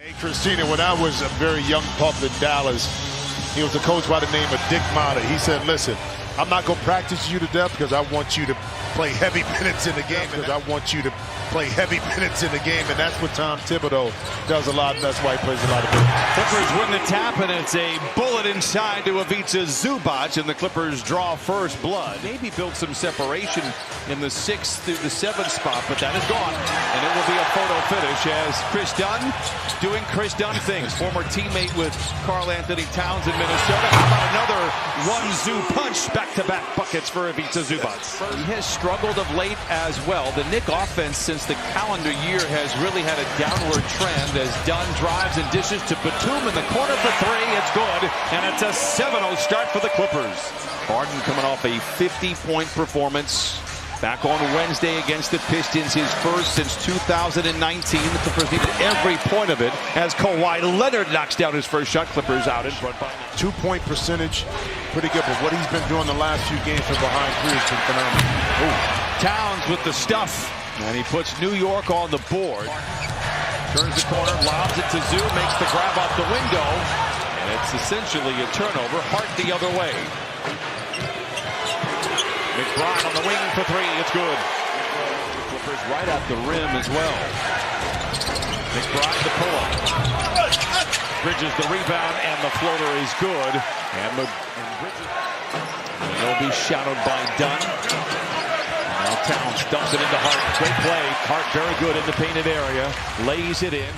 Hey, Christina, when I was a very young pup in Dallas, he was a coach by the name of Dick Motta. He said, listen, I'm not going to practice you to death because I want you to play heavy minutes in the game. And that's what Tom Thibodeau does a lot, and that's why he plays a lot of minutes. Clippers win the tap, and it's a bullet inside to Ivica Zubac, and the Clippers draw first blood. Maybe build some separation in the 6th through the 7th spot, but that is gone, and it will be a photo finish as Chris Dunn doing Chris Dunn things. Former teammate with Karl Anthony Towns in Minnesota. How about another one-zoo punch? Back-to-back buckets for Ivica Zubac. He has struggled of late as well. The Knicks offense since the calendar year has really had a downward trend as Dunn drives and dishes to Batum in the corner for 3. It's good, and it's a 7-0 start for the Clippers. Harden coming off a 50-point performance back on Wednesday against the Pistons, his first since 2019. The Clippers needed every point of it as Kawhi Leonard knocks down his first shot. Clippers out in front by 9. 2-point percentage, pretty good, but what he's been doing the last few games from behind three has been phenomenal. Ooh. Towns with the stuff, and he puts New York on the board. Turns the corner, lobs it to Zoo, makes the grab off the window, and it's essentially a turnover. Hart the other way. McBride on the wing for 3. It's good. Clippers right at the rim as well. McBride the pull-up. Bridges the rebound, and the floater is good. And it'll be shadowed by Dunn. Now Towns dumps it into Hart. Great play. Hart very good in the painted area. Lays it in.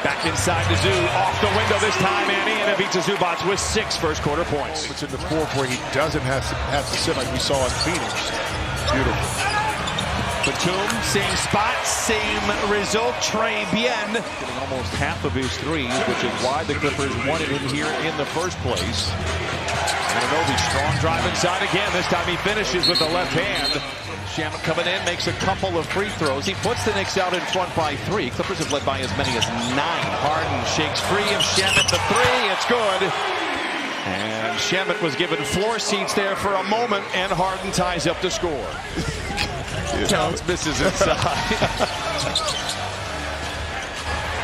Back inside to Zoo. Off the window this time, and Ivica Zubac with 6 first-quarter points. It's in the fourth where he doesn't have to sit like we saw in Phoenix. Beautiful. Batum, same spot, same result. Trey Bien getting almost half of his threes, which is why the Clippers wanted him here in the first place. Anunoby, strong drive inside again. This time he finishes with the left hand. Shamet coming in, makes a couple of free throws. He puts the Knicks out in front by 3. Clippers have led by as many as 9. Harden shakes free of Shamet the 3. It's good. And Shamet was given floor seats there for a moment, and Harden ties up the score. Towns misses inside.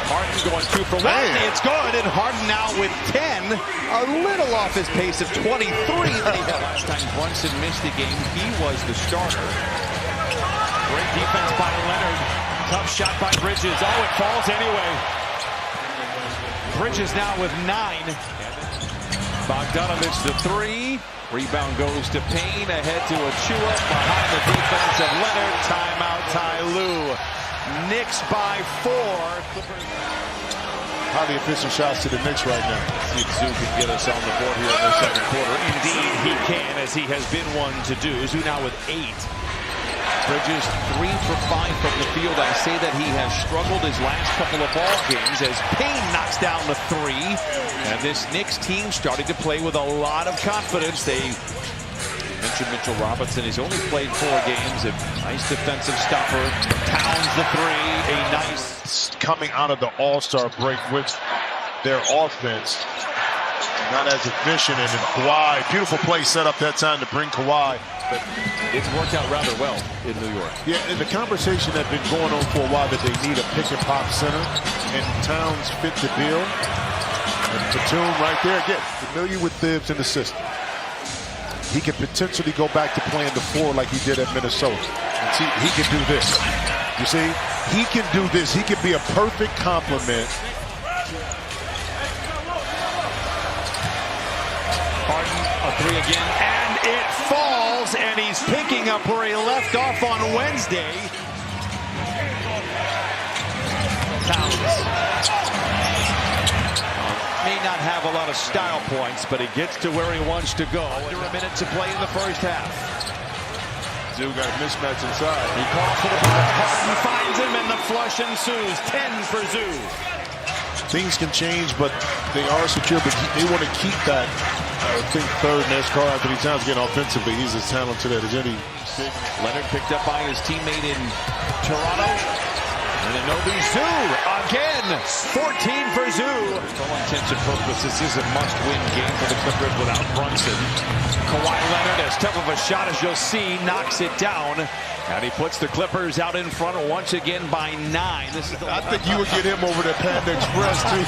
Harden going 2 for 1. It's good, and Harden now with 10. A little off his pace of 23 that he had last time Brunson missed the game. He was the starter. Great defense by Leonard. Tough shot by Bridges. Oh, it falls anyway. Bridges now with 9. Bogdanovich the 3. Rebound goes to Payne. Ahead to Achua. Behind the defense of Leonard. Timeout, Ty Lue. Knicks by 4. Highly efficient shots to the Knicks right now. See if Zoo can get us on the board here in the second quarter. Indeed, he can, as he has been one to do. Zoo now with 8. Bridges 3 for 5 from the field. I say that he has struggled his last couple of ball games as Payne knocks down the 3. And this Knicks team starting to play with a lot of confidence. They mentioned Mitchell Robinson. He's only played 4 games. A nice defensive stopper. Towns the 3. A nice coming out of the All-Star break with their offense. Not as efficient, and Kawhi, beautiful play set up that time to bring Kawhi. But it's worked out rather well in New York. Yeah, and the conversation had been going on for a while that they need a pick-and-pop center, and Towns fit the bill. And Batum right there, again, familiar with Thibs in the system. He could potentially go back to playing the 4 like he did at Minnesota. And see, he can do this. You see, he can do this. He can be a perfect complement. Harden, a 3 again, and it falls, and he's picking up where he left off on Wednesday. Towns may not have a lot of style points, but he gets to where he wants to go. Under a minute to play in the first half. Zoo got a mismatch inside. He calls for the ball. Harden finds him, and the flush ensues. 10 for Zoo. Things can change, but they are secure, but they want to keep that. I think third, and there's Karl Anthony Towns getting offensively. He's as talented as any. Leonard picked up by his teammate in Toronto. Anunoby, Zoo again. 14 for Zoo. For all intents and purposes, this is a must-win game for the Clippers without Brunson. Kawhi Leonard, as tough of a shot as you'll see, knocks it down. And he puts the Clippers out in front once again by 9. This is I think you would get him over the Panda Express, too.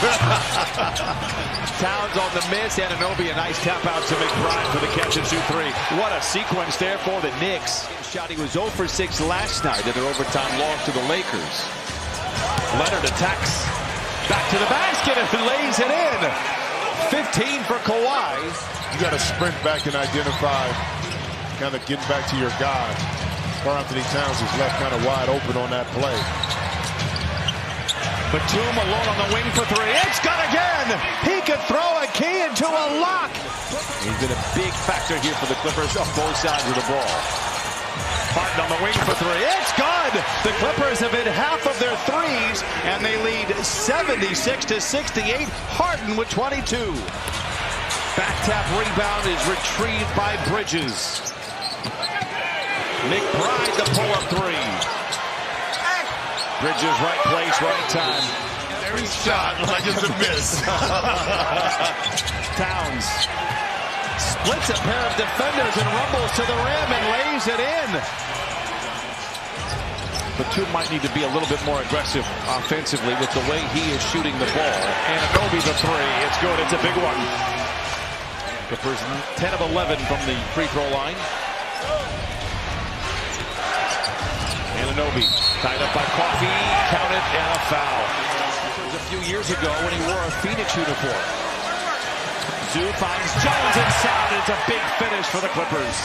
Towns on the miss. Anunoby, a nice tap out to McBride for the catch and shoot 3. What a sequence there for the Knicks. Shot, he was 0 for 6 last night in their overtime loss to the Lakers. Leonard attacks. Back to the basket and lays it in. 15 for Kawhi. You got to sprint back and identify, kind of getting back to your guy. Karl-Anthony Towns is left kind of wide open on that play. Batum alone on the wing for 3. It's good again. He could throw a key into a lock. He's been a big factor here for the Clippers on both sides of the ball. Harden on the wing for 3. It's good. The Clippers have hit half of their threes, and they lead 76-68. Harden with 22. Back tap rebound is retrieved by Bridges. McBride the pull-up 3. Bridges right place, right time. Every shot like it's a miss. Towns splits a pair of defenders and rumbles to the rim and lays it in. Batum might need to be a little bit more aggressive offensively with the way he is shooting the ball. Anunoby the 3. It's good. It's a big one. The first 10 of 11 from the free throw line. Anunoby tied up by Coffee, counted, and a foul. This was a few years ago when he wore a Phoenix uniform. Zoo finds Jones inside. It's a big finish for the Clippers.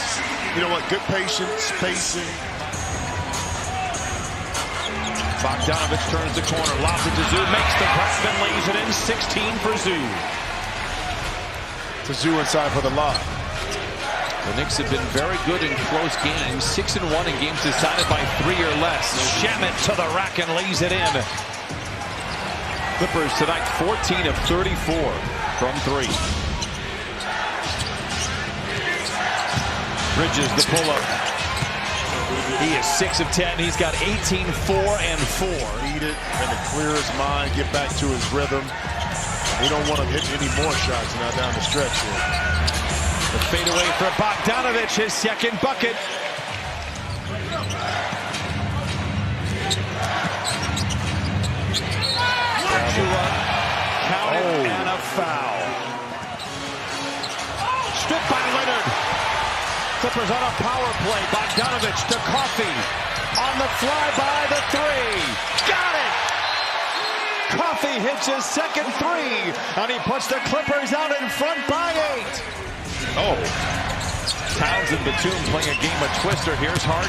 You know what? Good patience, spacing. Bogdanovich turns the corner, lobs it to Zoo, makes the grab and lays it in. 16 for Zoo. To Zoo inside for the lob. The Knicks have been very good in close games. 6-1 in games decided by 3 or less. Shamet to the rack and lays it in. Clippers tonight 14 of 34 from 3. Bridges the pull-up. He is 6 of 10. He's got 18, 4, and 4. Need it and to clear his mind, get back to his rhythm. We don't want him hitting any more shots now down the stretch here. The fadeaway for Bogdanovich, his second bucket. Counted and a foul. Stripped by Leonard. Clippers on a power play. Bogdanovich to Coffee. On the fly by the 3. Got it! Coffee hits his second 3, and he puts the Clippers out in front by 8. Oh, Towns and Batum playing a game of twister. Here's Hart.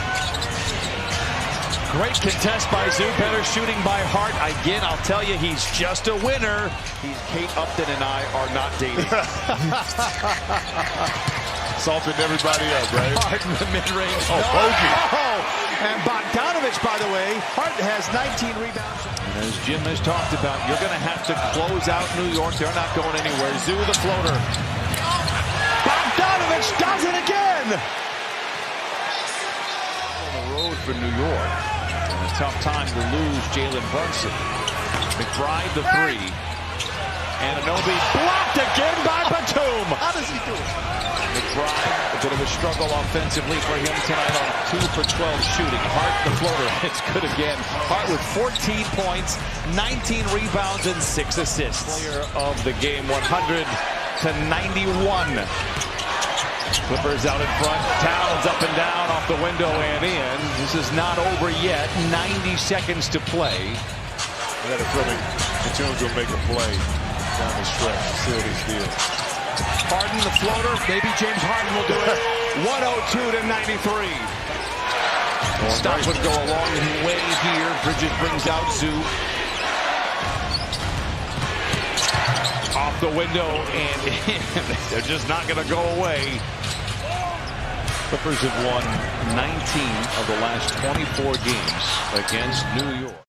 Great contest by Zoo. Better shooting by Hart. Again, I'll tell you, he's just a winner. Kate Upton and I are not dating. Salted everybody up, right? Hart in the mid-range. Oh, bogey. Oh, and Bogdanovich, by the way, Hart has 19 rebounds. And as Jim has talked about, you're going to have to close out New York. They're not going anywhere. Zoo the floater. Bogdanovich does it again! On the road for New York. And a tough time to lose Jalen Brunson. McBride the 3. Anunoby blocked again by Batum. How does he do it? McBride, a bit of a struggle offensively for him tonight on 2 for 12 shooting. Hart the floater. It's good again. Hart with 14 points, 19 rebounds, and 6 assists. Player of the game, 100-91. Clippers out in front. Towns up and down off the window and in. This is not over yet. 90 seconds to play. I got a feeling the Jones will make a play down the stretch. Seal this deal. Harden the floater. Maybe James Harden will do it. 102-93. Stop would go a long way here. Bridges brings out Zoo. Off the window and in. They're just not going to go away. Clippers have won 19 of the last 24 games against New York.